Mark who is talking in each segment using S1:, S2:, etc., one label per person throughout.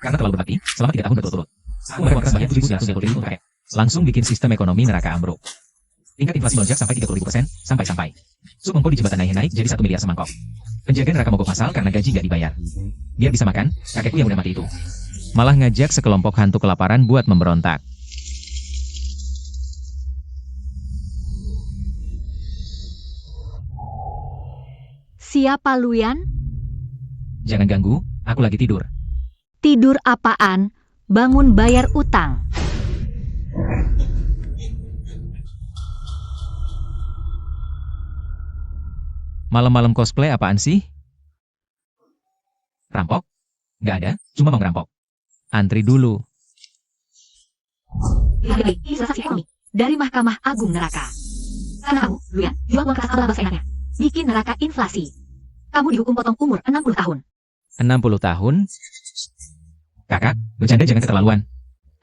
S1: Karena terlalu berbakti, selama 3 tahun berturut-turut. Aku merekomendasi sebanyak 7.930 kakek. Langsung bikin sistem ekonomi neraka ambruk. Tingkat inflasi melonjak sampai 30.000% sampai. Sup mongko di jembatan naik jadi 1 miliar semangkok. Penjaga neraka mogok masal karena gaji nggak dibayar. Biar bisa makan, kakekku yang udah mati itu. Malah ngajak sekelompok hantu kelaparan buat memberontak.
S2: Siapa lu, Yan?
S1: Jangan ganggu, aku lagi tidur.
S2: Tidur apaan? Bangun bayar utang.
S1: Malam-malam cosplay apaan sih? Rampok? Nggak ada, cuma mau ngerampok. Antri dulu.
S2: Ini transaksi ekonomi dari Mahkamah Agung Neraka. Karena kamu, lu Yan, jual uang kertas ala bahasa enaknya. Bikin neraka inflasi. Kamu dihukum potong umur 60 tahun.
S1: 60 tahun? Kakak, bercanda jangan keterlaluan.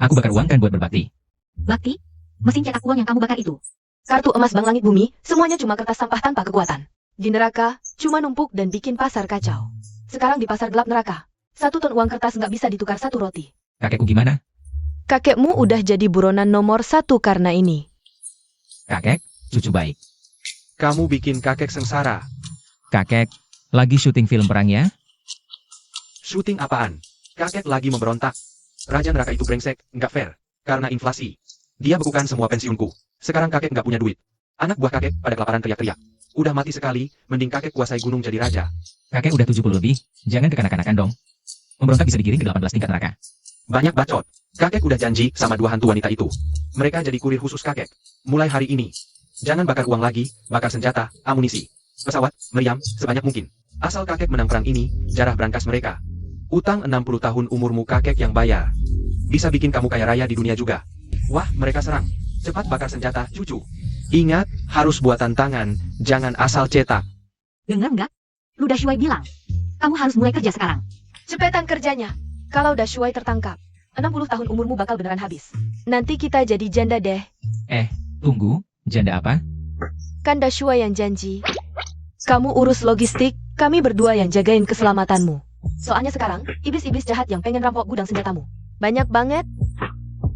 S1: Aku bakar uang kan buat berbakti.
S2: Bakti? Mesin cetak uang yang kamu bakar itu.
S3: Kartu emas Bank Langit Bumi, semuanya cuma kertas sampah tanpa kekuatan. Di neraka, cuma numpuk dan bikin pasar kacau. Sekarang di pasar gelap neraka, 1 ton uang kertas nggak bisa ditukar 1 roti.
S1: Kakekku gimana?
S3: Kakekmu udah jadi buronan nomor 1 karena ini.
S1: Kakek, cucu baik.
S4: Kamu bikin kakek sengsara.
S1: Kakek, lagi syuting film perang ya?
S4: Syuting apaan? Kakek lagi memberontak. Raja neraka itu brengsek, nggak fair. Karena inflasi. Dia bekukan semua pensiunku. Sekarang kakek nggak punya duit. Anak buah kakek pada kelaparan teriak-teriak. Udah mati sekali, mending kakek kuasai gunung jadi raja.
S1: Kakek udah 70 lebih, jangan kekanak-kanakan dong. Memberontak bisa digiring ke 18 tingkat neraka.
S4: Banyak bacot. Kakek udah janji sama 2 hantu wanita itu. Mereka jadi kurir khusus kakek. Mulai hari ini. Jangan bakar uang lagi, bakar senjata, amunisi, pesawat, meriam, sebanyak mungkin. Asal kakek menang perang ini, jarah brankas mereka. Utang 60 tahun umurmu kakek yang bayar. Bisa bikin kamu kaya raya di dunia juga. Wah, mereka serang. Cepat bakar senjata, cucu. Ingat, harus buatan tangan, jangan asal cetak.
S2: Dengar nggak? Lu udah Shuai bilang. Kamu harus mulai kerja sekarang.
S3: Cepetan kerjanya. Kalau Dashuai tertangkap, 60 tahun umurmu bakal beneran habis. Nanti kita jadi janda deh.
S1: Tunggu, janda apa?
S3: Kan Dashuai yang janji. Kamu urus logistik, kami berdua yang jagain keselamatanmu. Soalnya sekarang, iblis-iblis jahat yang pengen rampok gudang senjatamu. Banyak banget.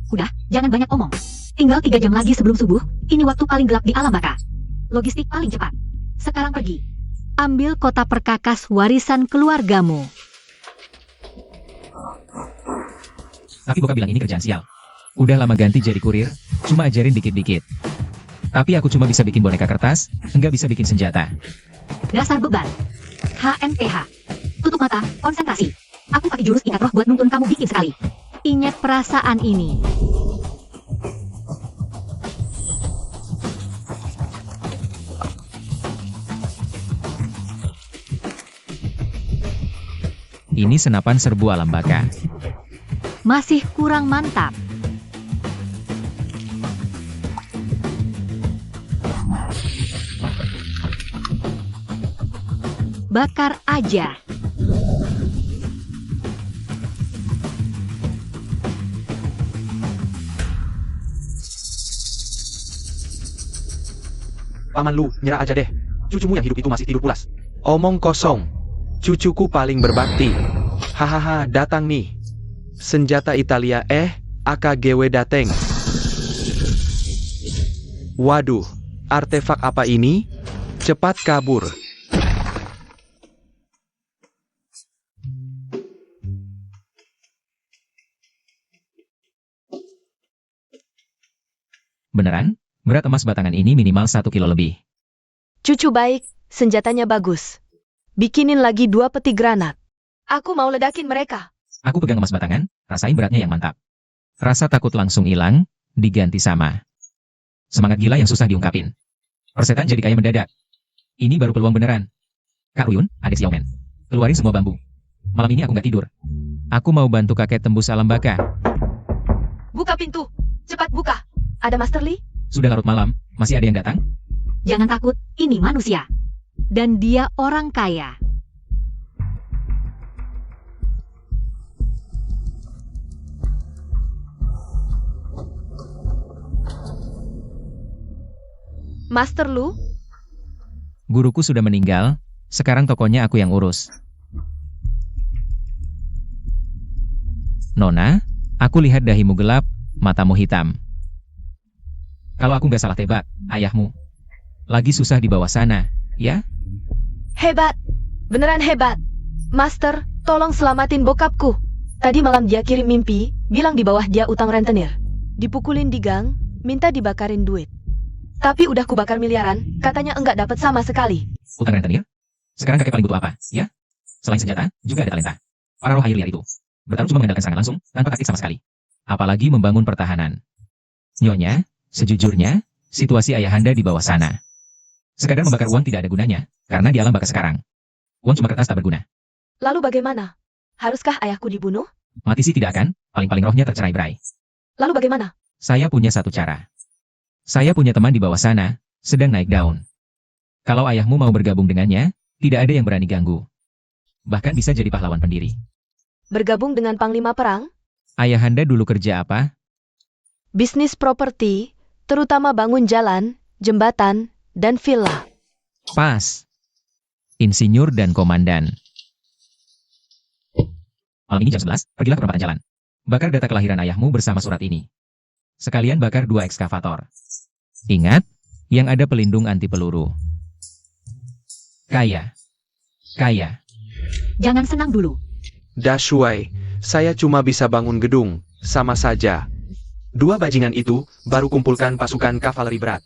S2: Udah, jangan banyak omong. Tinggal 3 jam lagi sebelum subuh, ini waktu paling gelap di alam baka. Logistik paling cepat. Sekarang pergi. Ambil kota perkakas warisan keluargamu.
S1: Tapi bokap bilang ini kerjaan sial. Udah lama ganti jadi kurir, cuma ajarin dikit-dikit. Tapi aku cuma bisa bikin boneka kertas, nggak bisa bikin senjata.
S2: Dasar beban. HMPH. Tutup mata, konsentrasi. Aku pakai jurus ikat roh buat nuntun kamu bikin sekali. Ingat perasaan ini.
S1: Ini senapan serbu alam baka.
S2: Masih kurang mantap. Bakar aja.
S4: Paman lu, nyerah aja deh. Cucumu yang hidup itu masih tidur pulas. Omong kosong. Cucuku paling berbakti. Hahaha, datang nih. Senjata Italia AKGW dateng. Waduh, artefak apa ini? Cepat kabur.
S1: Beneran? Berat emas batangan ini minimal 1 kilo lebih.
S3: Cucu baik, senjatanya bagus. Bikinin lagi 2 peti granat. Aku mau ledakin mereka.
S1: Aku pegang emas batangan, rasain beratnya yang mantap. Rasa takut langsung hilang, diganti sama semangat gila yang susah diungkapin. Persetan jadi kaya mendadak. Ini baru peluang beneran. Kak Ruyun, adik Xiaomen. Keluarin semua bambu. Malam ini aku nggak tidur. Aku mau bantu kakek tembus alam baka.
S3: Buka pintu. Cepat buka. Ada Master Li?
S1: Sudah larut malam, masih ada yang datang?
S2: Jangan takut, ini manusia. Dan dia orang kaya.
S3: Master Lu?
S1: Guruku sudah meninggal, sekarang tokonya aku yang urus. Nona, aku lihat dahimu gelap, matamu hitam. Kalau aku nggak salah tebak, ayahmu lagi susah di bawah sana, ya?
S3: Hebat. Beneran hebat. Master, tolong selamatin bokapku. Tadi malam dia kirim mimpi, bilang di bawah dia utang rentenir. Dipukulin di gang, minta dibakarin duit. Tapi udah kubakar miliaran, katanya enggak dapat sama sekali.
S1: Utang rentenir? Sekarang kakek paling butuh apa, ya? Selain senjata, juga ada talenta. Para roh air liar itu bertarung cuma mengandalkan serangan langsung, tanpa taktik sama sekali. Apalagi membangun pertahanan. Nyonya, sejujurnya, situasi ayahanda di bawah sana. Sekadar membakar uang tidak ada gunanya, karena di alam baka sekarang. Uang cuma kertas tak berguna.
S3: Lalu bagaimana? Haruskah ayahku dibunuh?
S1: Mati sih tidak akan, paling-paling rohnya tercerai-berai.
S3: Lalu bagaimana?
S1: Saya punya satu cara. Saya punya teman di bawah sana, sedang naik daun. Kalau ayahmu mau bergabung dengannya, tidak ada yang berani ganggu. Bahkan bisa jadi pahlawan pendiri.
S3: Bergabung dengan panglima perang?
S1: Ayahanda dulu kerja apa?
S3: Bisnis properti, terutama bangun jalan, jembatan, dan villa.
S1: Pas. Insinyur dan komandan. Malam ini jam 11, pergilah ke perempatan jalan. Bakar data kelahiran ayahmu bersama surat ini. Sekalian bakar 2 ekskavator. Ingat, yang ada pelindung anti peluru. Kaya. Kaya.
S2: Jangan senang dulu.
S4: Dashuai, saya cuma bisa bangun gedung, sama saja. 2 bajingan itu, baru kumpulkan pasukan kavaleri berat.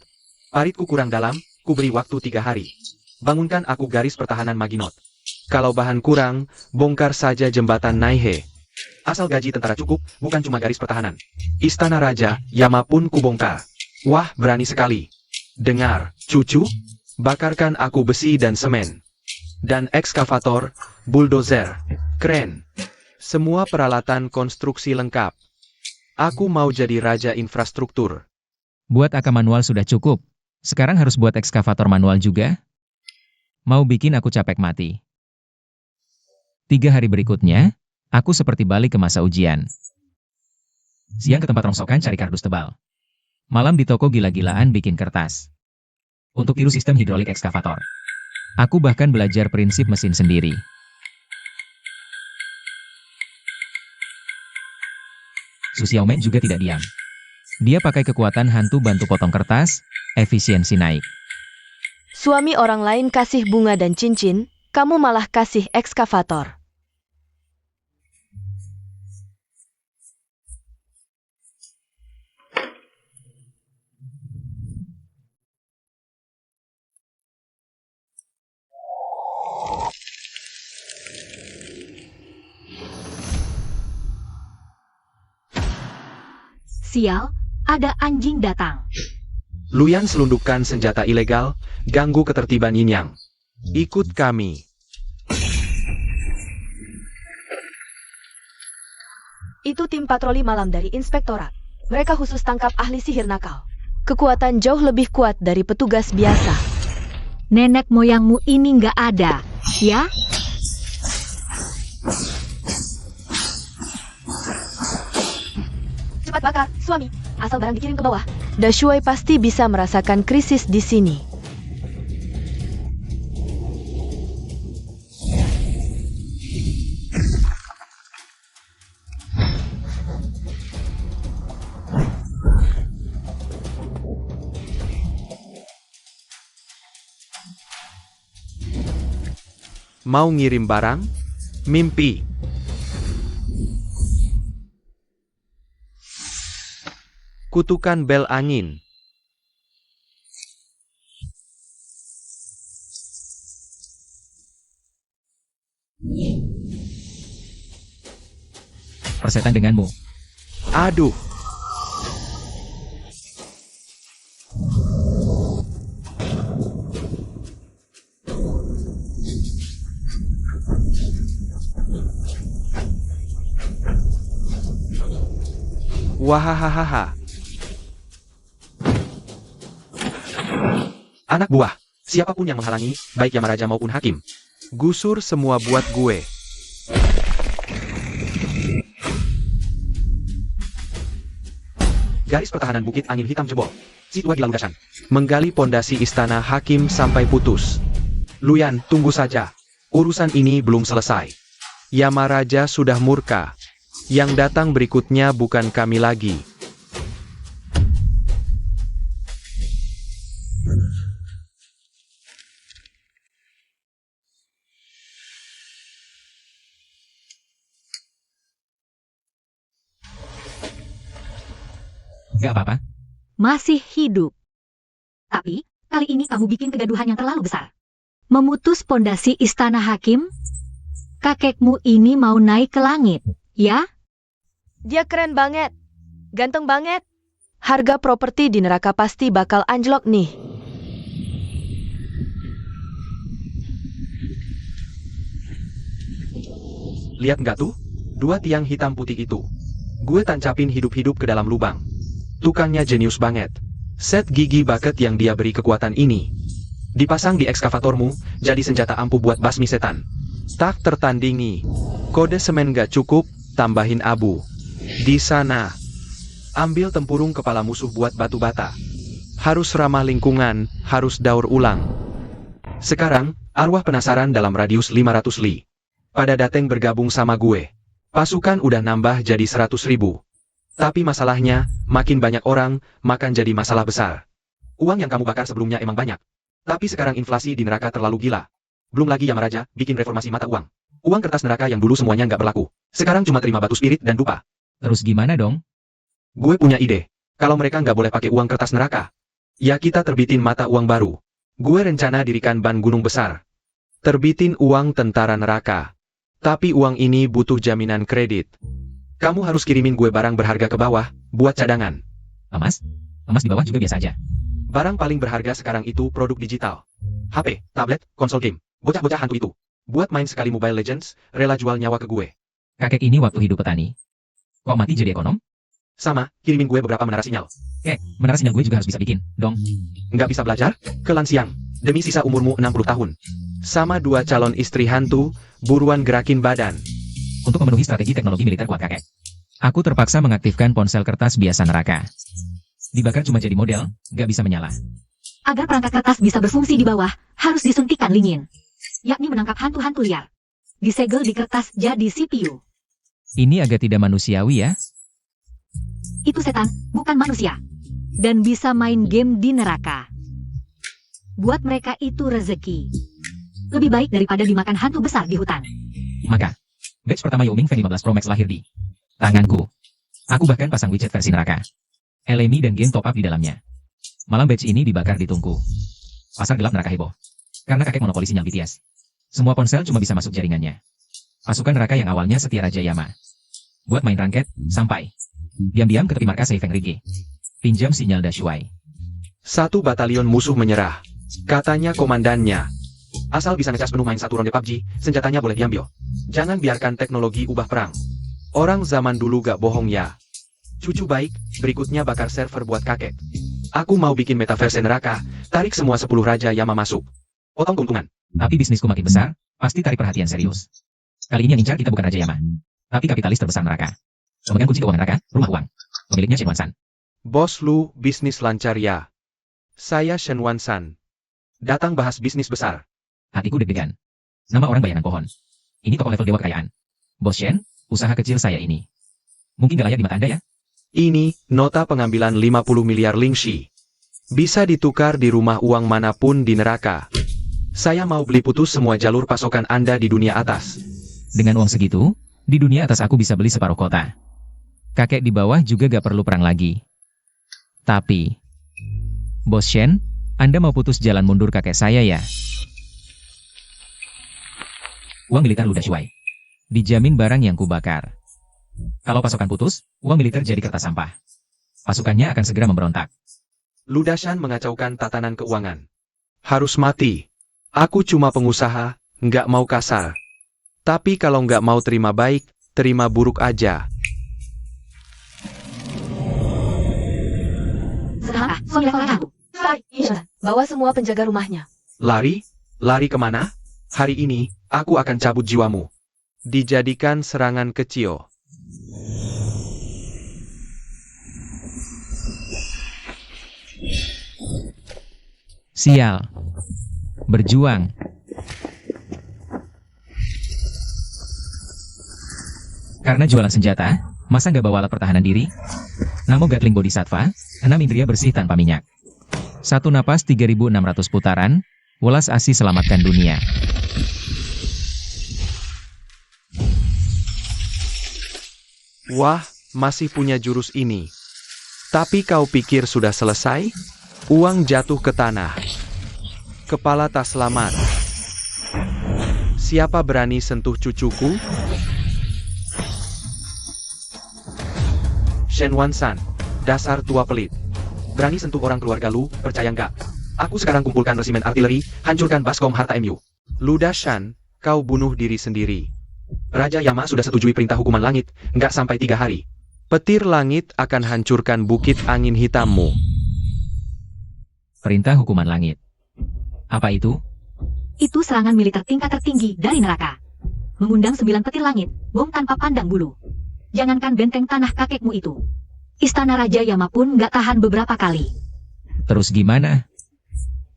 S4: Paritku kurang dalam, ku beri waktu 3 hari. Bangunkan aku garis pertahanan Maginot. Kalau bahan kurang, bongkar saja jembatan Naihe. Asal gaji tentara cukup, bukan cuma garis pertahanan. Istana Raja, Yama pun kubongkar. Wah, berani sekali. Dengar, cucu, bakarkan aku besi dan semen. Dan ekskavator, bulldozer, kren. Semua peralatan konstruksi lengkap. Aku mau jadi raja infrastruktur.
S1: Buat AK manual sudah cukup. Sekarang harus buat ekskavator manual juga? Mau bikin aku capek mati. 3 hari berikutnya, aku seperti balik ke masa ujian. Siang ke tempat rongsokan cari kardus tebal. Malam di toko gila-gilaan bikin kertas. Untuk tiru sistem hidrolik ekskavator. Aku bahkan belajar prinsip mesin sendiri. Su Xiaomen juga tidak diam. Dia pakai kekuatan hantu bantu potong kertas, efisiensi naik.
S3: Suami orang lain kasih bunga dan cincin, kamu malah kasih ekskavator.
S2: Sial, ada anjing datang.
S4: Luyan selundupkan senjata ilegal, ganggu ketertiban Yin Yang. Ikut kami.
S3: Itu tim patroli malam dari inspektorat. Mereka khusus tangkap ahli sihir nakal. Kekuatan jauh lebih kuat dari petugas biasa.
S2: Nenek moyangmu ini nggak ada, ya?
S3: Cepat bakar, suami. Asal barang dikirim ke bawah. Dashuai pasti bisa merasakan krisis di sini.
S4: Mau ngirim barang? Mimpi. Kutukan bel angin.
S1: Persetan denganmu.
S4: Aduh. Wahahaha. Anak buah, siapapun yang menghalangi, baik Yamaraja maupun Hakim. Gusur semua buat gue. Garis pertahanan Bukit Angin Hitam jebol. Situa gila ludasan. Menggali pondasi istana Hakim sampai putus. Luyan, tunggu saja. Urusan ini belum selesai. Yamaraja sudah murka. Yang datang berikutnya bukan kami lagi.
S1: Gak apa-apa.
S2: Masih hidup. Tapi, kali ini kamu bikin kegaduhan yang terlalu besar. Memutus pondasi istana hakim? Kakekmu ini mau naik ke langit, ya?
S3: Dia keren banget. Ganteng banget. Harga properti di neraka pasti bakal anjlok nih.
S4: Lihat nggak tuh? Dua tiang hitam putih itu. Gue tancapin hidup-hidup ke dalam lubang. Tukangnya jenius banget. Set gigi bucket yang dia beri kekuatan ini dipasang di ekskavatormu, jadi senjata ampuh buat basmi setan. Tak tertandingi. Kode semen gak cukup, tambahin abu. Di sana. Ambil tempurung kepala musuh buat batu bata. Harus ramah lingkungan, harus daur ulang. Sekarang, arwah penasaran dalam radius 500 li. Pada dateng bergabung sama gue. Pasukan udah nambah jadi 100.000. Tapi masalahnya, makin banyak orang, makan jadi masalah besar. Uang yang kamu bakar sebelumnya emang banyak. Tapi sekarang inflasi di neraka terlalu gila. Belum lagi Yamaraja bikin reformasi mata uang. Uang kertas neraka yang dulu semuanya nggak berlaku. Sekarang cuma terima batu spirit dan dupa.
S1: Terus gimana dong?
S4: Gue punya ide. Kalau mereka nggak boleh pakai uang kertas neraka, ya kita terbitin mata uang baru. Gue rencana dirikan ban gunung besar. Terbitin uang tentara neraka. Tapi uang ini butuh jaminan kredit. Kamu harus kirimin gue barang berharga ke bawah, buat cadangan.
S1: Emas? Emas di bawah juga biasa aja.
S4: Barang paling berharga sekarang itu produk digital. HP, tablet, konsol game. Bocah-bocah hantu itu. Buat main sekali Mobile Legends, rela jual nyawa ke gue.
S1: Kakek ini waktu hidup petani. Kok mati jadi ekonom?
S4: Sama, kirimin gue beberapa menara sinyal.
S1: Menara sinyal gue juga harus bisa bikin, dong.
S4: Nggak bisa belajar? Ke Lansiang. Demi sisa umurmu 60 tahun. Sama 2 calon istri hantu, buruan gerakin badan.
S1: Untuk memenuhi strategi teknologi militer kuat kakek. Aku terpaksa mengaktifkan ponsel kertas biasa neraka. Dibakar cuma jadi model, nggak bisa menyala.
S2: Agar perangkat kertas bisa berfungsi di bawah, harus disuntikan lingin. Yakni menangkap hantu-hantu liar. Disegel di kertas jadi CPU.
S1: Ini agak tidak manusiawi ya.
S2: Itu setan, bukan manusia. Dan bisa main game di neraka. Buat mereka itu rezeki. Lebih baik daripada dimakan hantu besar di hutan.
S1: Maka, batch pertama Yoming V15 Pro Max lahir di tanganku. Aku bahkan pasang widget versi neraka. LMI dan game top up di dalamnya. Malam batch ini dibakar di tungku. Pasar gelap neraka heboh. Karena kakek monopoli sinyal BTS. Semua ponsel cuma bisa masuk jaringannya. Pasukan neraka yang awalnya setia Raja Yama. Buat main ranket, sampai. Diam-diam ke tepi markas Seifeng Rige. Pinjam sinyal Dashuai.
S4: 1 batalion musuh menyerah. Katanya komandannya. Asal bisa ngecas penuh main 1 ronde PUBG, senjatanya boleh diambil. Jangan biarkan teknologi ubah perang. Orang zaman dulu gak bohong ya. Cucu baik, berikutnya bakar server buat kakek. Aku mau bikin metaverse neraka, tarik semua 10 Raja Yama masuk. Potong keuntungan.
S1: Tapi bisnisku makin besar, pasti tarik perhatian serius. Kali ini yang incar kita bukan Raja Yama. Tapi kapitalis terbesar neraka. Pemegang kunci keuangan neraka, rumah uang. Pemiliknya Shen Wansan.
S4: Bos lu, bisnis lancar ya. Saya Shen Wansan. Datang bahas bisnis besar.
S1: Hatiku deg-degan. Nama orang bayangan pohon. Ini tokoh level dewa kekayaan. Bos Shen, usaha kecil saya ini. Mungkin gak layak di mata Anda ya?
S4: Ini, nota pengambilan 50 miliar Lingxi. Bisa ditukar di rumah uang manapun di neraka. Saya mau beli putus semua jalur pasokan Anda di dunia atas.
S1: Dengan uang segitu, di dunia atas aku bisa beli separuh kota. Kakek di bawah juga gak perlu perang lagi. Tapi, Bos Shen, Anda mau putus jalan mundur kakek saya ya? Uang militer ludah Shuai. Dijamin barang yang kubakar. Kalau pasokan putus, uang militer jadi kertas sampah. Pasukannya akan segera memberontak.
S4: Ludashan mengacaukan tatanan keuangan. Harus mati. Aku cuma pengusaha, nggak mau kasar. Tapi kalau nggak mau terima baik, terima buruk aja.
S2: Sekarang, suami level aku.
S3: Bawa semua penjaga rumahnya.
S4: Lari? Lari kemana? Hari ini, aku akan cabut jiwamu. Dijadikan serangan kecil.
S1: Sial. Berjuang. Karena jualan senjata, masa nggak bawa alat pertahanan diri? Namo Gatling Bodhisattva, 6 indria bersih tanpa minyak. Satu napas 3.600 putaran, welas asih selamatkan dunia.
S5: Wah, masih punya jurus ini. Tapi kau pikir sudah selesai? Uang jatuh ke tanah. Kepala tak selamat. Siapa berani sentuh cucuku?
S4: Shen Wansan, dasar tua pelit. Berani sentuh orang keluarga lu, percaya nggak? Aku sekarang kumpulkan resimen artileri, hancurkan baskom harta MU.
S5: Luda Shan, kau bunuh diri sendiri.
S4: Raja Yama sudah setujui perintah hukuman langit, nggak sampai 3 hari.
S5: Petir langit akan hancurkan bukit angin hitammu.
S1: Perintah hukuman langit. Apa itu?
S2: Itu serangan militer tingkat tertinggi dari neraka. Mengundang 9 petir langit, bom tanpa pandang bulu. Jangankan benteng tanah kakekmu itu. Istana Raja Yama pun nggak tahan beberapa kali.
S1: Terus gimana?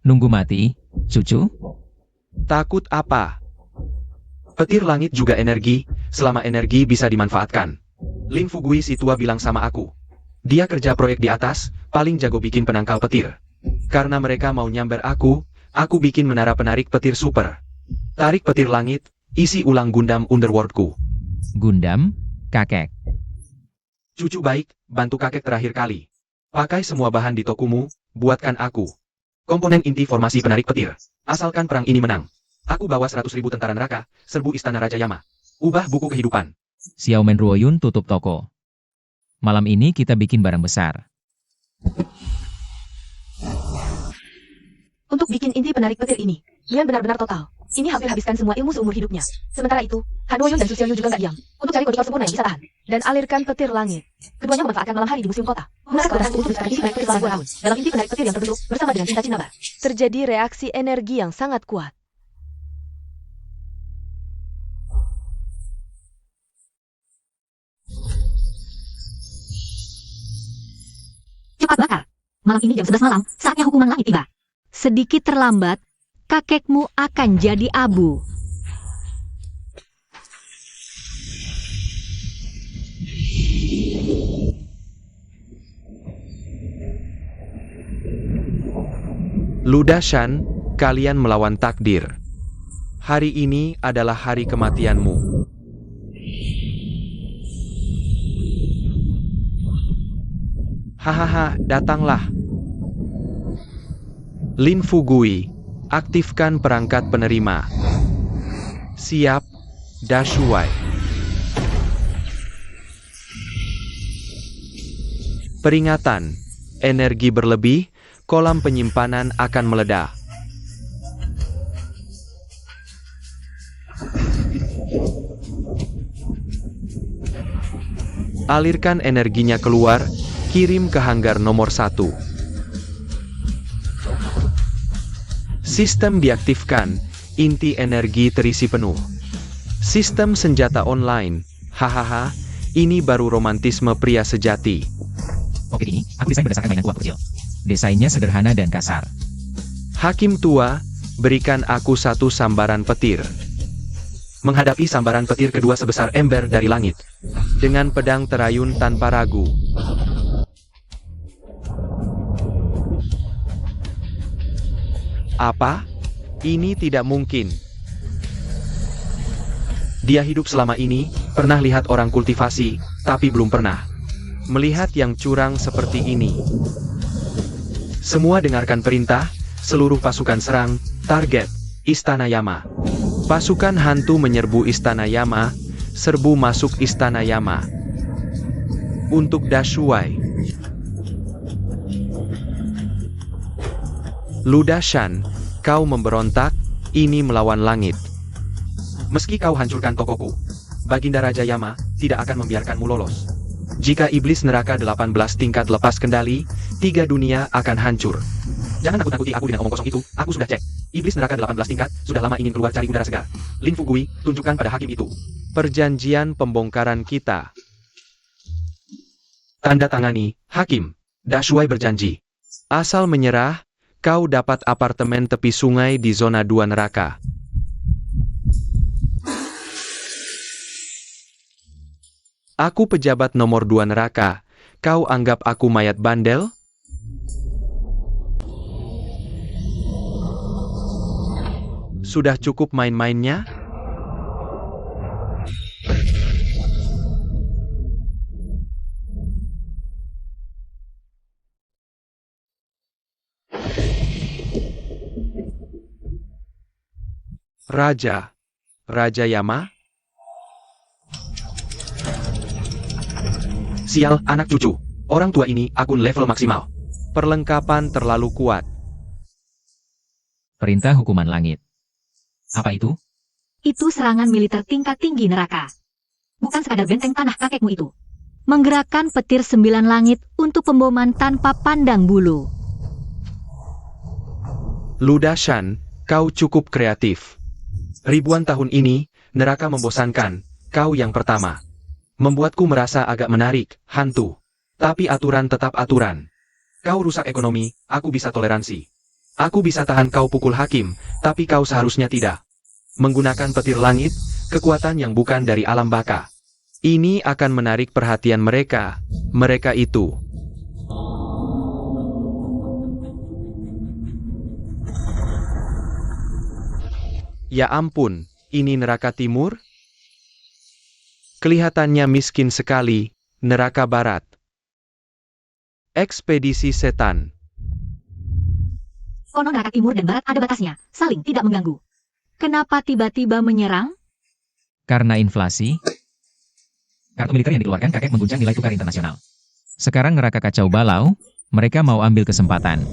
S1: Nunggu mati, cucu?
S5: Takut apa?
S4: Petir langit juga energi, selama energi bisa dimanfaatkan. Lin Fugui si tua bilang sama aku. Dia kerja proyek di atas, paling jago bikin penangkal petir. Karena mereka mau nyamber aku bikin menara penarik petir super. Tarik petir langit, isi ulang Gundam Underworldku.
S1: Gundam? Kakek.
S4: Cucu baik, bantu kakek terakhir kali. Pakai semua bahan di tokumu, buatkan aku komponen inti formasi penarik petir. Asalkan perang ini menang. Aku bawa 100.000 tentara neraka, serbu istana Raja Yama. Ubah buku kehidupan.
S1: Xiaomen Ruoyun tutup toko. Malam ini kita bikin barang besar.
S3: Untuk bikin inti penarik petir ini, Lian benar-benar total. Ini hampir habiskan semua ilmu seumur hidupnya. Sementara itu, Han Woyun dan Su Xiaoyu juga nggak diam. Untuk cari kode sempurna yang bisa tahan. Dan alirkan petir langit. Keduanya memanfaatkan malam hari di museum kota. Mereka keberanian untuk strategi penarik petir selama 2 tahun. Dalam inti penarik petir yang terbentuk, bersama dengan cinta Cinabar. Terjadi reaksi energi yang sangat kuat.
S2: Cepat bakar. Malam ini jam 11 malam, saatnya hukuman langit tiba. Sedikit terlambat, kakekmu akan jadi abu.
S5: Luda Shan, kalian melawan takdir. Hari ini adalah hari kematianmu. Hahaha, datanglah. Lin Fugui, aktifkan perangkat penerima. Siap, Dashuai. Peringatan, energi berlebih, kolam penyimpanan akan meledak. Alirkan energinya keluar, kirim ke hanggar nomor 1. Sistem diaktifkan, inti energi terisi penuh. Sistem senjata online, hahaha, ini baru romantisme pria sejati.
S1: Oke ini, aku desain berdasarkan mainan waktu kecil. Desainnya sederhana dan kasar.
S5: Hakim tua, berikan aku 1 sambaran petir.
S4: Menghadapi sambaran petir kedua sebesar ember dari langit.
S5: Dengan pedang terayun tanpa ragu. Apa? Ini tidak mungkin.
S4: Dia hidup selama ini, pernah lihat orang kultivasi, tapi belum pernah
S5: Melihat yang curang seperti ini.
S4: Semua dengarkan perintah, seluruh pasukan serang, target, Istana Yama.
S5: Pasukan hantu menyerbu Istana Yama, serbu masuk Istana Yama. Untuk Dashuai. Luda Shan, kau memberontak, ini melawan langit.
S4: Meski kau hancurkan tokoku, Baginda Raja Yama tidak akan membiarkanmu lolos. Jika iblis neraka 18 tingkat lepas kendali, 3 dunia akan hancur. Jangan nakut-nakuti aku dengan omong kosong itu, aku sudah cek. Iblis neraka 18 tingkat sudah lama ingin keluar cari udara segar. Lin Fugui, tunjukkan pada hakim itu
S5: Perjanjian pembongkaran kita.
S4: Tanda tangani, Hakim. Dashuai berjanji.
S5: Asal menyerah, kau dapat apartemen tepi sungai di zona 2 neraka. Aku pejabat nomor 2 neraka. Kau anggap aku mayat bandel? Sudah cukup main-mainnya? Raja Yama?
S4: Sial, anak cucu. Orang tua ini akun level maksimal.
S5: Perlengkapan terlalu kuat.
S1: Perintah hukuman langit. Apa itu?
S2: Itu serangan militer tingkat tinggi neraka. Bukan sekadar benteng tanah kakekmu itu. Menggerakkan petir 9 langit untuk pemboman tanpa pandang bulu.
S5: Ludashan, kau cukup kreatif. Ribuan tahun ini, neraka membosankan. Kau yang pertama. Membuatku merasa agak menarik, hantu. Tapi aturan tetap aturan. Kau rusak ekonomi, aku bisa toleransi. Aku bisa tahan kau pukul hakim, tapi kau seharusnya tidak. Menggunakan petir langit, kekuatan yang bukan dari alam baka. Ini akan menarik perhatian mereka. Mereka itu. Ya ampun, ini neraka timur? Kelihatannya miskin sekali, neraka barat. Ekspedisi setan.
S2: Konon neraka timur dan barat ada batasnya, saling tidak mengganggu. Kenapa tiba-tiba menyerang?
S1: Karena inflasi, kartu militer yang dikeluarkan kakek mengguncang nilai tukar internasional. Sekarang neraka kacau balau, mereka mau ambil kesempatan.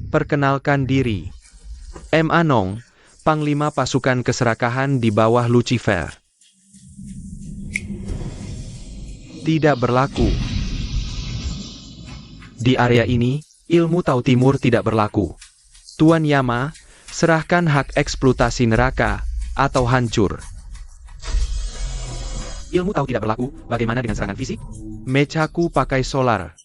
S5: Perkenalkan diri. M. Anong, Panglima Pasukan Keserakahan di bawah Lucifer. Tidak berlaku. Di area ini, ilmu Tau Timur tidak berlaku. Tuan Yama, serahkan hak eksploitasi neraka, atau hancur.
S4: Ilmu tahu tidak berlaku, bagaimana dengan serangan fisik?
S5: Mechaku pakai solar.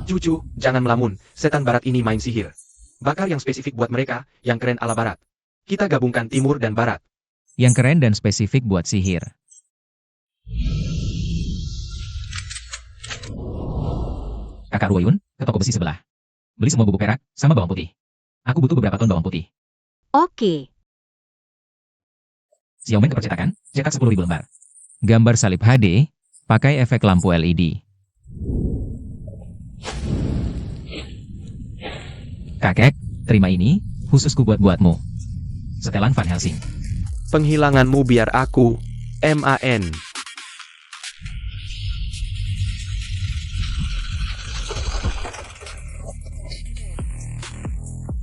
S4: Cucu, jangan melamun, setan barat ini main sihir. Bakar yang spesifik buat mereka, yang keren ala barat. Kita gabungkan timur dan barat.
S1: Yang keren dan spesifik buat sihir. Kakak Ruoyun, ke toko besi sebelah. Beli semua bubuk perak, sama bawang putih. Aku butuh beberapa ton bawang putih.
S2: Oke.
S1: Xiaomen ke percetakan, cetak 10.000 lembar. Gambar salib HD, pakai efek lampu LED. Kakek, terima ini, khususku buatmu. Setelan Van Helsing.
S5: Penghilanganmu biar aku, MAN.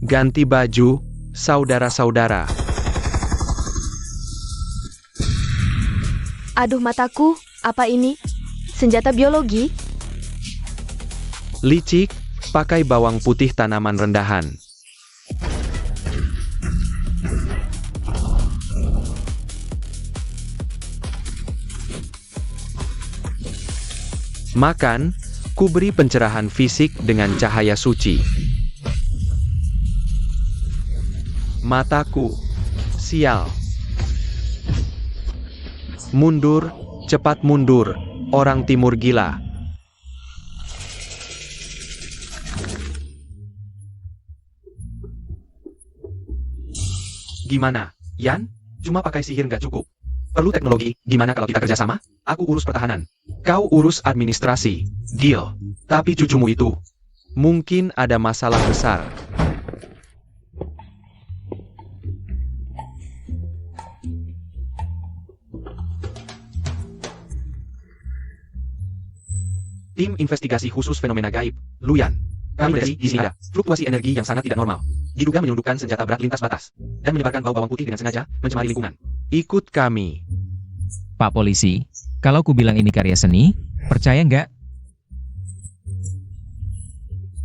S5: Ganti baju, saudara-saudara.
S3: Aduh mataku, apa ini? Senjata biologi?
S5: Licik, pakai bawang putih tanaman rendahan. Makan, ku beri pencerahan fisik dengan cahaya suci. Mataku, sial. Mundur, cepat mundur, orang timur gila.
S4: Gimana, Yan? Cuma pakai sihir nggak cukup. Perlu teknologi, gimana kalau kita kerjasama? Aku urus pertahanan. Kau urus administrasi. Deal. Tapi cucumu itu.
S5: Mungkin ada masalah besar.
S4: Tim investigasi khusus fenomena gaib, Luyan. Kami dari di sini ada fluktuasi energi yang sangat tidak normal. Diduga menyelundupkan senjata berat lintas batas. Dan menyebarkan bau bawang putih dengan sengaja, mencemari lingkungan.
S5: Ikut kami.
S1: Pak Polisi, kalau ku bilang ini karya seni, percaya nggak?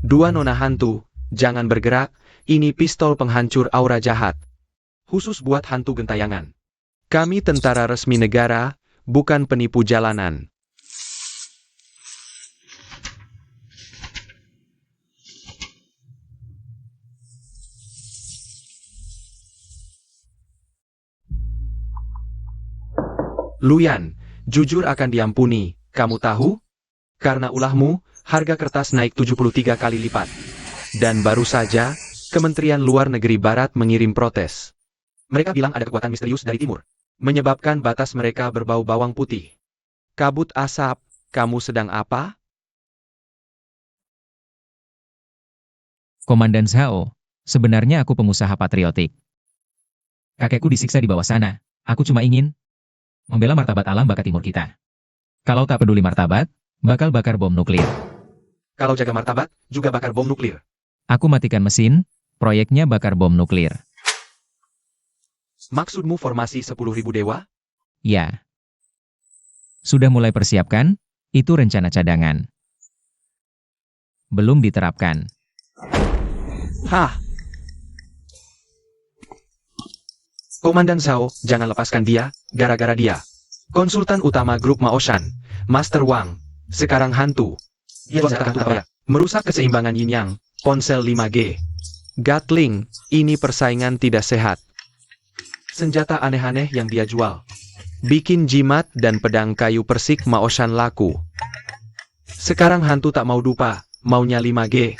S5: Dua nona hantu, jangan bergerak, ini pistol penghancur aura jahat.
S4: Khusus buat hantu gentayangan.
S5: Kami tentara resmi negara, bukan penipu jalanan. Luyan, jujur akan diampuni, kamu tahu? Karena ulahmu, harga kertas naik 73 kali lipat. Dan baru saja, Kementerian Luar Negeri Barat mengirim protes.
S4: Mereka bilang ada kekuatan misterius dari timur.
S5: Menyebabkan batas mereka berbau bawang putih. Kabut asap, kamu sedang apa?
S1: Komandan Zhao, sebenarnya aku pengusaha patriotik. Kakekku disiksa di bawah sana. Aku cuma ingin membela martabat alam baka timur kita. Kalau tak peduli martabat, bakal bakar bom nuklir.
S4: Kalau jaga martabat, juga bakar bom nuklir.
S1: Aku matikan mesin, proyeknya bakar bom nuklir.
S4: Maksudmu formasi 10.000 dewa?
S1: Ya. Sudah mulai persiapkan, itu rencana cadangan. Belum diterapkan.
S5: Hah?
S4: Komandan Zhao, jangan lepaskan dia, gara-gara dia. Konsultan utama grup Maoshan, Master Wang, sekarang hantu. Dia bisa hantu merusak keseimbangan yin yang, ponsel 5G.
S5: Gatling, ini persaingan tidak sehat.
S4: Senjata aneh-aneh yang dia jual.
S5: Bikin jimat dan pedang kayu persik Maoshan laku. Sekarang hantu tak mau dupa, maunya 5G.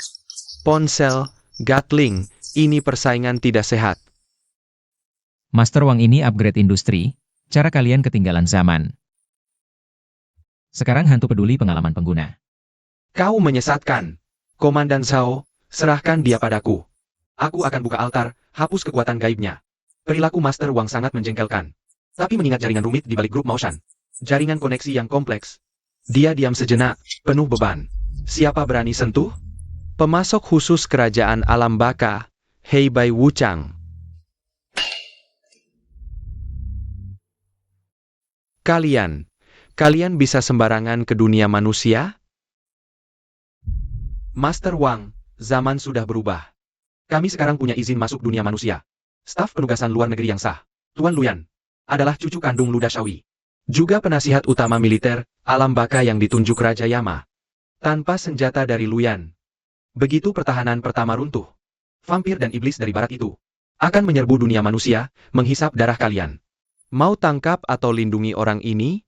S5: Ponsel, Gatling, ini persaingan tidak sehat.
S1: Master Wang ini upgrade industri, cara kalian ketinggalan zaman. Sekarang hantu peduli pengalaman pengguna.
S4: Kau menyesatkan. Komandan Zhao, serahkan dia padaku. Aku akan buka altar, hapus kekuatan gaibnya. Perilaku Master Wang sangat menjengkelkan. Tapi mengingat jaringan rumit di balik grup Maoshan, jaringan koneksi yang kompleks, dia diam sejenak, penuh beban. Siapa berani sentuh?
S5: Pemasok khusus kerajaan alam baka, Heibai Wuchang. Kalian bisa sembarangan ke dunia manusia?
S4: Master Wang, zaman sudah berubah. Kami sekarang punya izin masuk dunia manusia. Staf penugasan luar negeri yang sah, Tuan Luyan, adalah cucu kandung Luda Shawi. Juga penasihat utama militer, alam baka yang ditunjuk Raja Yama. Tanpa senjata dari Luyan. Begitu pertahanan pertama runtuh, vampir dan iblis dari barat itu akan menyerbu dunia manusia, menghisap darah kalian.
S5: Mau tangkap atau lindungi orang ini?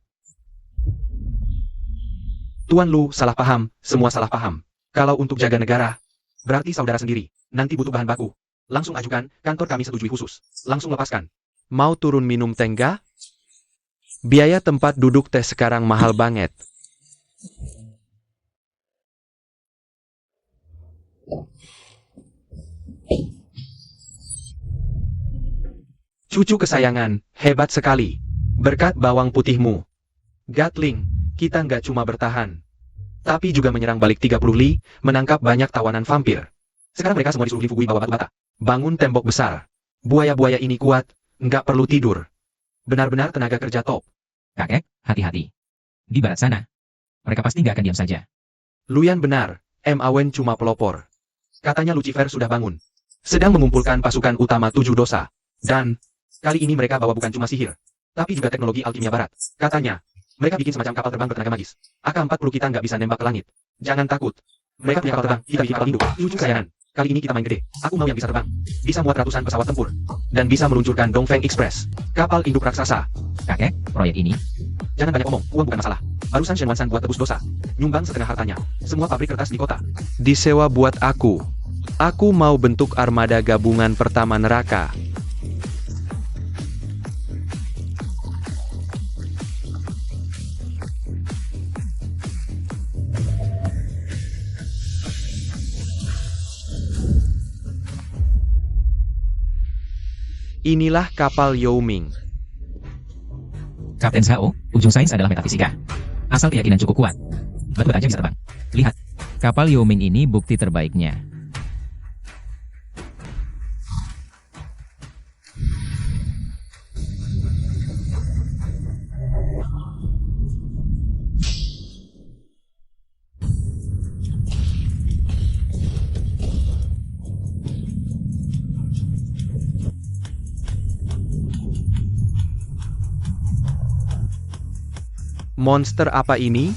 S4: Tuan Lu, salah paham, semua salah paham. Kalau untuk jaga negara, berarti saudara sendiri, nanti butuh bahan baku. Langsung ajukan, kantor kami setujui khusus. Langsung lepaskan.
S5: Mau turun minum tengga? Biaya tempat duduk teh sekarang mahal banget.
S4: Cucu kesayangan, hebat sekali. Berkat bawang putihmu. Gatling, kita nggak cuma bertahan, tapi juga menyerang balik 30 li, menangkap banyak tawanan vampir. Sekarang mereka semua disuruh difugui bawa batu bata. Bangun tembok besar. Buaya-buaya ini kuat, nggak perlu tidur. Benar-benar tenaga kerja top.
S1: Kakek, hati-hati. Di barat sana, mereka pasti nggak akan diam saja.
S4: Luyan benar, M. Awen cuma pelopor. Katanya Lucifer sudah bangun. Sedang mengumpulkan pasukan utama 7 dosa. Dan, kali ini mereka bawa bukan cuma sihir, tapi juga teknologi alkimia barat. Katanya, mereka bikin semacam kapal terbang bertenaga magis. AK-40 kita nggak bisa nembak ke langit. Jangan takut. Mereka punya kapal terbang, kita bikin kapal induk. Cucu kesayangan. Kali ini kita main gede. Aku mau yang bisa terbang. Bisa muat ratusan pesawat tempur. Dan bisa meluncurkan Dongfeng Express. Kapal induk raksasa.
S1: Kakek, proyek ini.
S4: Jangan banyak omong, uang bukan masalah. Barusan Shen Wansan buat tebus dosa. Nyumbang setengah hartanya. Semua pabrik kertas di kota.
S5: Disewa buat aku. Aku mau bentuk armada gabungan pertama neraka. Inilah kapal Yao Ming.
S1: Kapten Zhao, ujung sains adalah metafisika. Asal keyakinan cukup kuat, batu-batu aja bisa terbang. Lihat, kapal Yao Ming ini bukti terbaiknya.
S5: Monster apa ini?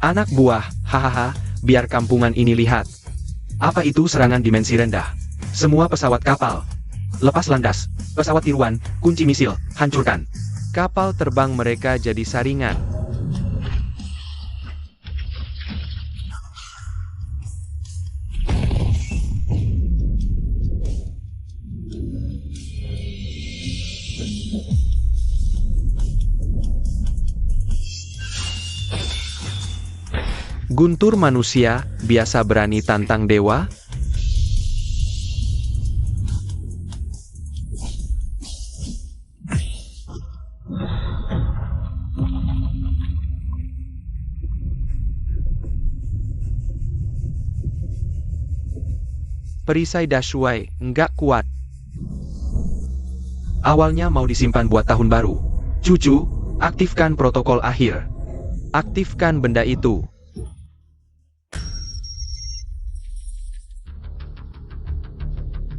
S5: Anak buah, hahaha, biar kampungan ini lihat.
S4: Apa itu serangan dimensi rendah? Semua pesawat kapal. Lepas landas. Pesawat tiruan, kunci misil, hancurkan.
S5: Kapal terbang mereka jadi saringan. Guntur manusia, biasa berani tantang dewa? Perisai Dashway, nggak kuat.
S4: Awalnya mau disimpan buat tahun baru. Cucu, aktifkan protokol akhir.
S5: Aktifkan benda itu.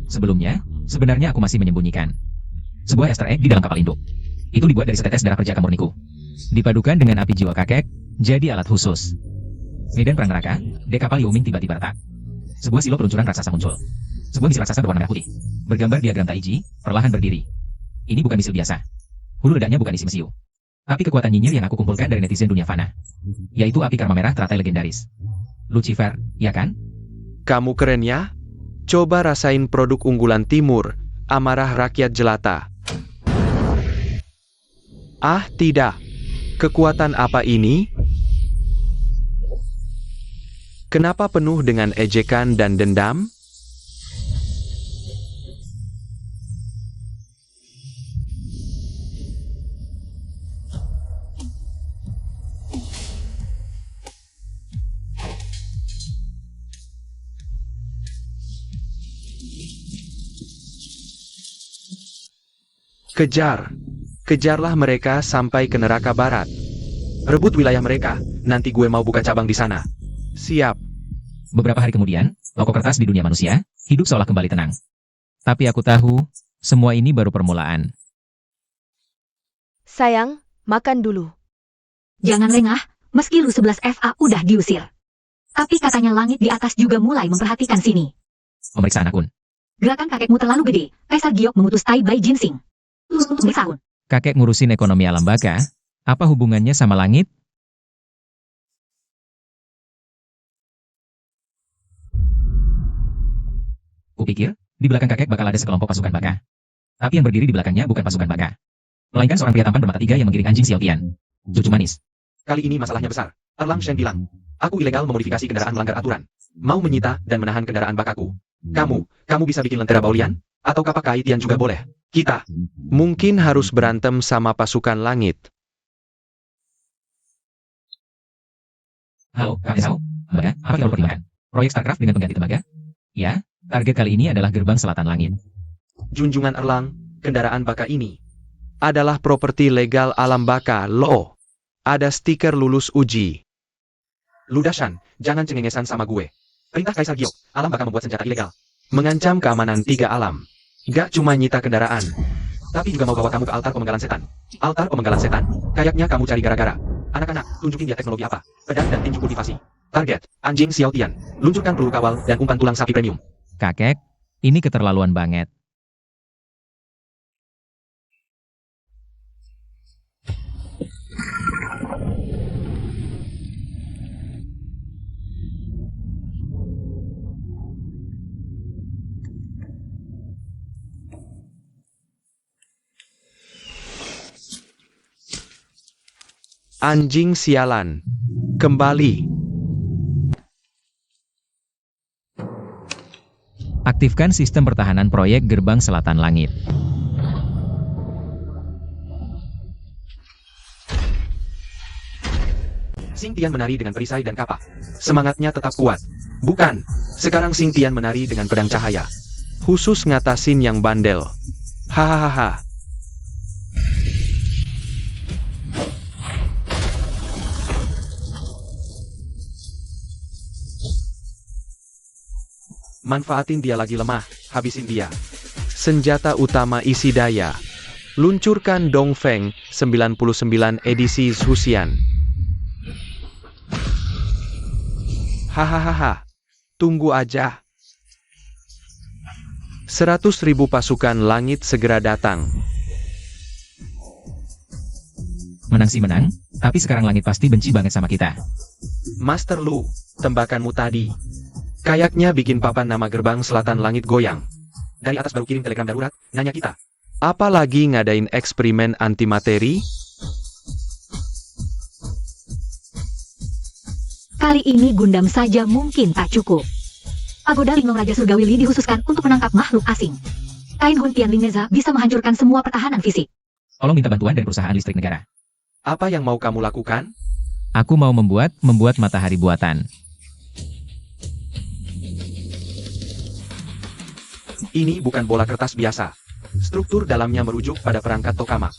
S1: Sebelumnya, sebenarnya aku masih menyembunyikan sebuah Easter egg di dalam kapal induk. Itu dibuat dari setetes darah perjaka murniku. Dipadukan dengan api jiwa kakek, jadi alat khusus. Medan perang neraka, dek kapal Yuming tiba-tiba retak. Sebuah silo peluncuran raksasa muncul. Sebuah misil raksasa berwarna merah putih. Bergambar diagram Taiji, perlahan berdiri. Ini bukan misil biasa. Hulu ledaknya bukan isi mesiu. Api kekuatan nyinyir yang aku kumpulkan dari netizen dunia fana. Yaitu api karma merah teratai legendaris. Lucifer, ya kan?
S5: Kamu keren ya? Coba rasain produk unggulan timur, amarah rakyat jelata. Ah, tidak. Kekuatan apa ini? Kenapa penuh dengan ejekan dan dendam? Kejar. Kejarlah mereka sampai ke neraka barat.
S4: Rebut wilayah mereka, nanti gue mau buka cabang di sana.
S5: Siap.
S1: Beberapa hari kemudian, toko kertas di dunia manusia, hidup seolah kembali tenang. Tapi aku tahu, semua ini baru permulaan.
S3: Sayang, makan dulu.
S2: Jangan lengah, meski lu 11 FA udah diusir. Tapi katanya langit di atas juga mulai memperhatikan sini.
S1: Pemeriksaan akun.
S2: Gerakan kakekmu terlalu gede. Kaisar Giok mengutus Tai Bai Jinsing. Periksa akun.
S1: Kakek ngurusin ekonomi alam baka, apa hubungannya sama langit? Kupikir, di belakang kakek bakal ada sekelompok pasukan baka. Tapi yang berdiri di belakangnya bukan pasukan baka. Melainkan seorang pria tampan bermata tiga yang mengiring anjing Xiaotian. Cucu manis.
S4: Kali ini masalahnya besar. Erlang Shen bilang, aku ilegal memodifikasi kendaraan melanggar aturan. Mau menyita dan menahan kendaraan bakaku. Kamu bisa bikin lentera Baulian? Atau kapak kaitian juga boleh. Kita
S5: Mungkin harus berantem sama pasukan langit.
S1: Halo, Kak Esau. Tembaga, apa yang kamu pertimbangkan? Proyek StarCraft dengan pengganti tembaga? Ya, target kali ini adalah gerbang selatan langit.
S4: Junjungan Erlang, kendaraan baka ini
S5: Adalah properti legal alam baka, loh. Ada stiker lulus uji.
S4: Ludashan, jangan cengengesan sama gue. Perintah Kaisar Giok, alam baka membuat senjata ilegal.
S5: Mengancam keamanan 3 alam. Gak cuma nyita kendaraan.
S4: Tapi juga mau bawa kamu ke altar pemenggalan setan. Altar pemenggalan setan? Kayaknya kamu cari gara-gara. Anak-anak, tunjukin dia teknologi apa. Pedang dan tinju kultivasi. Target, anjing Xiaotian. Luncurkan peluru kawal dan umpan tulang sapi premium.
S1: Kakek, ini keterlaluan banget.
S5: Anjing sialan. Kembali.
S1: Aktifkan sistem pertahanan proyek gerbang selatan langit.
S4: Xing Tian menari dengan perisai dan kapak. Semangatnya tetap kuat. Bukan. Sekarang Xing Tian menari dengan pedang cahaya.
S5: Khusus ngatasin yang bandel. Hahaha.
S4: Manfaatin dia lagi lemah, habisin dia.
S5: Senjata utama isi daya. Luncurkan Dongfeng 99 edisi Xuxian. Hahaha. Tunggu aja. 100.000 pasukan langit segera datang.
S1: Menang sih menang, tapi sekarang langit pasti benci banget sama kita.
S5: Master Lu, tembakanmu tadi kayaknya bikin papan nama gerbang selatan langit goyang.
S4: Dari atas baru kirim telegram darurat, nanya kita.
S5: Apalagi ngadain eksperimen antimateri?
S2: Kali ini Gundam saja mungkin tak cukup. Pagoda Linglong Raja Surgawi Li dikhususkan untuk menangkap makhluk asing. Kain Hun Tian Lingneza bisa menghancurkan semua pertahanan fisik.
S1: Tolong minta bantuan dari perusahaan listrik negara.
S5: Apa yang mau kamu lakukan?
S1: Aku mau membuat matahari buatan.
S4: Ini bukan bola kertas biasa. Struktur dalamnya merujuk pada perangkat tokamak.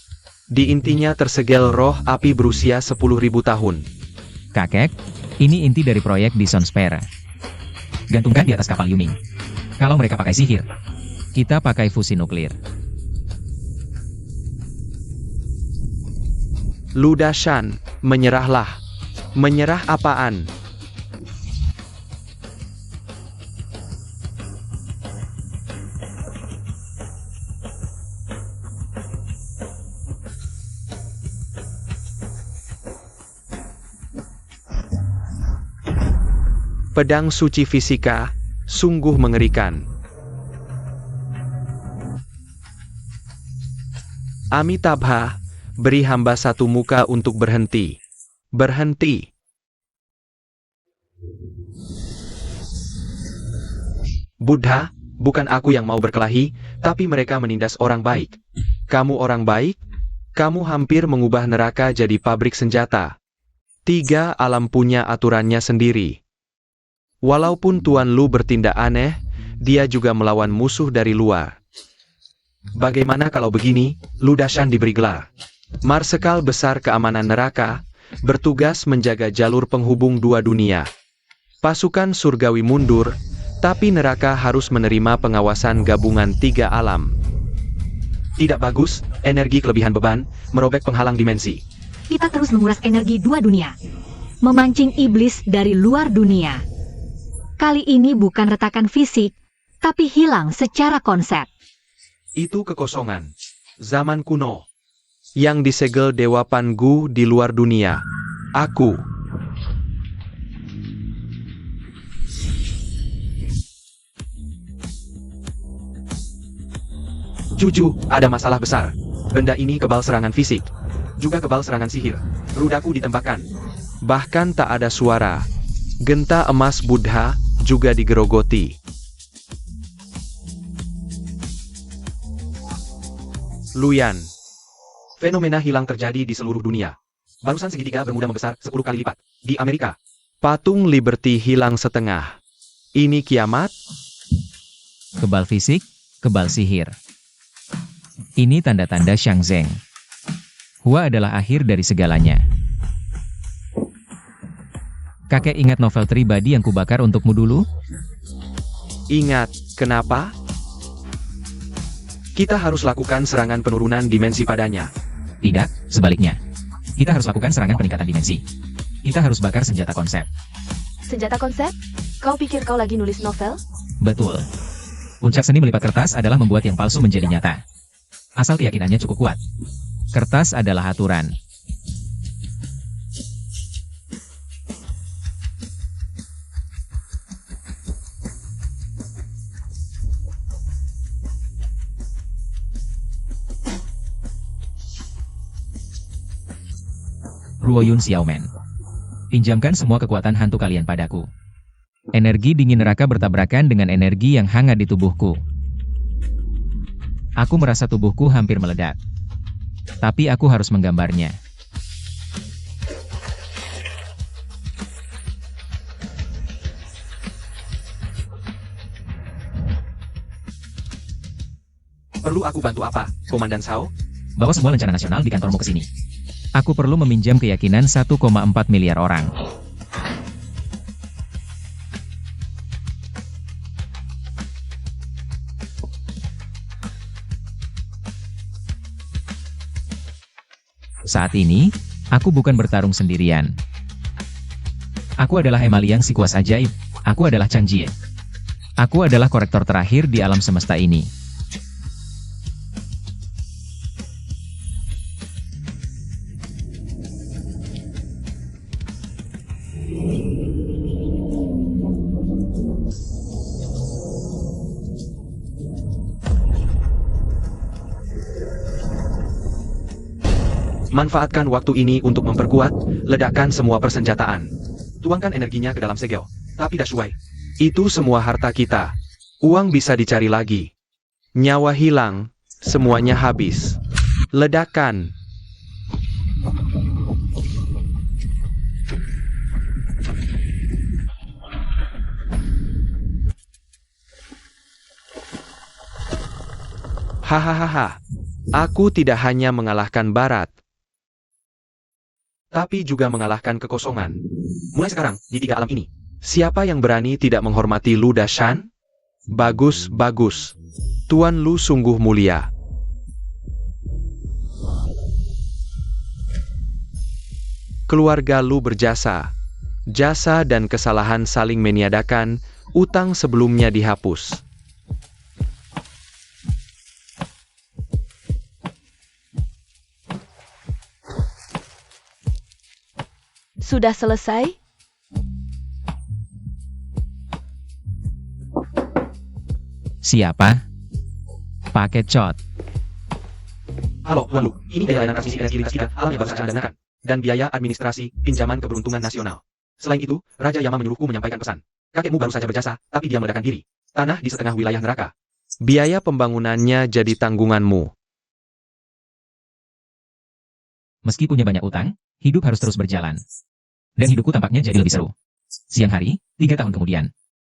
S5: Di intinya tersegel roh api berusia 10.000 tahun.
S1: Kakek, ini inti dari proyek Bison Spare. Gantungkan di atas kapal Yuning. Kalau mereka pakai sihir, kita pakai fusi nuklir.
S5: Ludashan, menyerahlah. Menyerah apaan? Pedang suci fisika, sungguh mengerikan. Amitabha, beri hamba satu muka untuk berhenti. Berhenti. Buddha, bukan aku yang mau berkelahi, tapi mereka menindas orang baik. Kamu orang baik? Kamu hampir mengubah neraka jadi pabrik senjata. 3 alam punya aturannya sendiri. Walaupun Tuan Lu bertindak aneh, dia juga melawan musuh dari luar. Bagaimana kalau begini, Ludashan diberi gelar Marsekal Besar Keamanan Neraka, bertugas menjaga jalur penghubung 2 dunia. Pasukan surgawi mundur, tapi neraka harus menerima pengawasan gabungan 3 alam.
S4: Tidak bagus, energi kelebihan beban, merobek penghalang dimensi.
S2: Kita terus menguras energi 2 dunia. Memancing iblis dari luar dunia. Kali ini bukan retakan fisik, tapi hilang secara konsep.
S5: Itu kekosongan. Zaman kuno. Yang disegel Dewa Pangu di luar dunia. Aku.
S4: Juju, ada masalah besar. Benda ini kebal serangan fisik. Juga kebal serangan sihir. Rudaku ditembakkan.
S5: Bahkan tak ada suara. Genta emas Buddha juga digerogoti. Luyan.
S4: Fenomena hilang terjadi di seluruh dunia. Barusan segitiga bermuda membesar 10 kali lipat. Di Amerika.
S5: Patung Liberty hilang setengah. Ini kiamat?
S1: Kebal fisik, kebal sihir. Ini tanda-tanda Shangzeng. Hua adalah akhir dari segalanya. Kakek ingat novel pribadi yang kubakar untukmu dulu?
S5: Ingat, kenapa?
S4: Kita harus lakukan serangan penurunan dimensi padanya.
S1: Tidak, sebaliknya. Kita harus lakukan serangan peningkatan dimensi. Kita harus bakar senjata konsep.
S3: Senjata konsep? Kau pikir kau lagi nulis novel?
S1: Betul. Puncak seni melipat kertas adalah membuat yang palsu menjadi nyata. Asal keyakinannya cukup kuat. Kertas adalah aturan. Ruoyun Xiaomen. Pinjamkan semua kekuatan hantu kalian padaku. Energi dingin neraka bertabrakan dengan energi yang hangat di tubuhku. Aku merasa tubuhku hampir meledak. Tapi aku harus menggambarnya.
S4: Perlu aku bantu apa, Komandan Sao?
S1: Bawa semua rencana nasional di kantormu ke sini. Aku perlu meminjam keyakinan 1,4 miliar orang. Saat ini, aku bukan bertarung sendirian. Aku adalah Emaliang si kuas ajaib. Aku adalah Chang Jie. Aku adalah korektor terakhir di alam semesta ini.
S5: Manfaatkan waktu ini untuk memperkuat, ledakan semua persenjataan. Tuangkan energinya ke dalam segel. Tapi Dashuai, itu semua harta kita. Uang bisa dicari lagi. Nyawa hilang, semuanya habis. Ledakan. Hahaha. Aku tidak hanya mengalahkan Barat, tapi juga mengalahkan kekosongan. Mulai sekarang, di 3 alam ini, siapa yang berani tidak menghormati Lu Dashan? Bagus, bagus. Tuan Lu sungguh mulia. Keluarga Lu berjasa. Jasa dan kesalahan saling meniadakan, utang sebelumnya dihapus.
S3: Sudah selesai?
S1: Siapa? Paket Cot.
S4: Halo, Tuan Lu. Ini biaya layanan transmisi energi lintas kita, alam yang baru saja Anda dengarkan. Dan biaya administrasi, pinjaman keberuntungan nasional. Selain itu, Raja Yama menyuruhku menyampaikan pesan. Kakekmu baru saja berjasa, tapi dia meledakan diri. Tanah di setengah wilayah neraka.
S5: Biaya pembangunannya jadi tanggunganmu.
S1: Meski punya banyak utang, hidup harus terus berjalan. Dan hidupku tampaknya jadi lebih seru. Siang hari, 3 tahun kemudian.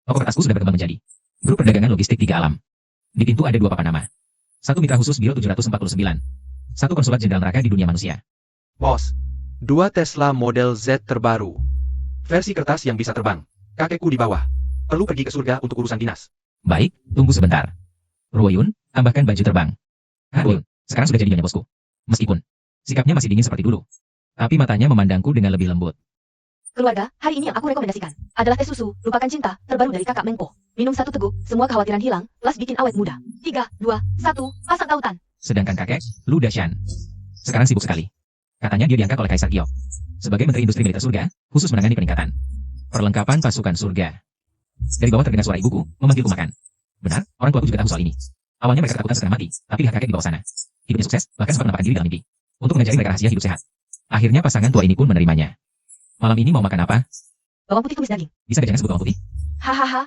S1: Toko kertasku sudah berkembang menjadi grup perdagangan logistik 3 alam. Di pintu ada 2 papan nama. 1 mitra khusus Bio 749. 1 konsulat jenderal neraka di dunia manusia.
S4: Bos,
S5: 2 Tesla Model Z terbaru.
S4: versi kertas yang bisa terbang. Kakekku di bawah. Perlu pergi ke surga untuk urusan dinas.
S1: Baik, tunggu sebentar. Ruoyun, tambahkan baju terbang. Ruoyun, sekarang sudah jadi nyonya bosku. Meskipun sikapnya masih dingin seperti dulu, tapi matanya memandangku dengan lebih lembut.
S3: Keluarga, hari ini yang aku rekomendasikan adalah teh susu, lupakan cinta, terbaru dari kakak Mengpo. Minum 1 teguk, semua kekhawatiran hilang, plus bikin awet muda. 3, 2, 1, pasang tautan.
S1: Sedangkan kakek, Lu Dashan, sekarang sibuk sekali. Katanya dia diangkat oleh Kaisar Giok sebagai Menteri Industri Militer Surga, khusus menangani peningkatan perlengkapan pasukan surga. Dari bawah terdengar suara ibuku, memanggilku makan. Benar, orang tuaku juga tahu soal ini. Awalnya mereka ketakutan setengah mati, tapi lihat kakek di bawah sana. Hidupnya sukses, bahkan sempat menampakkan diri dalam mimpi untuk mengajari mereka rahasia hidup sehat. Akhirnya pasangan tua ini pun menerimanya. Malam ini mau makan apa?
S3: Bawang putih tumis daging.
S1: Bisa gak jangan sebut bawang putih?
S3: Hahaha,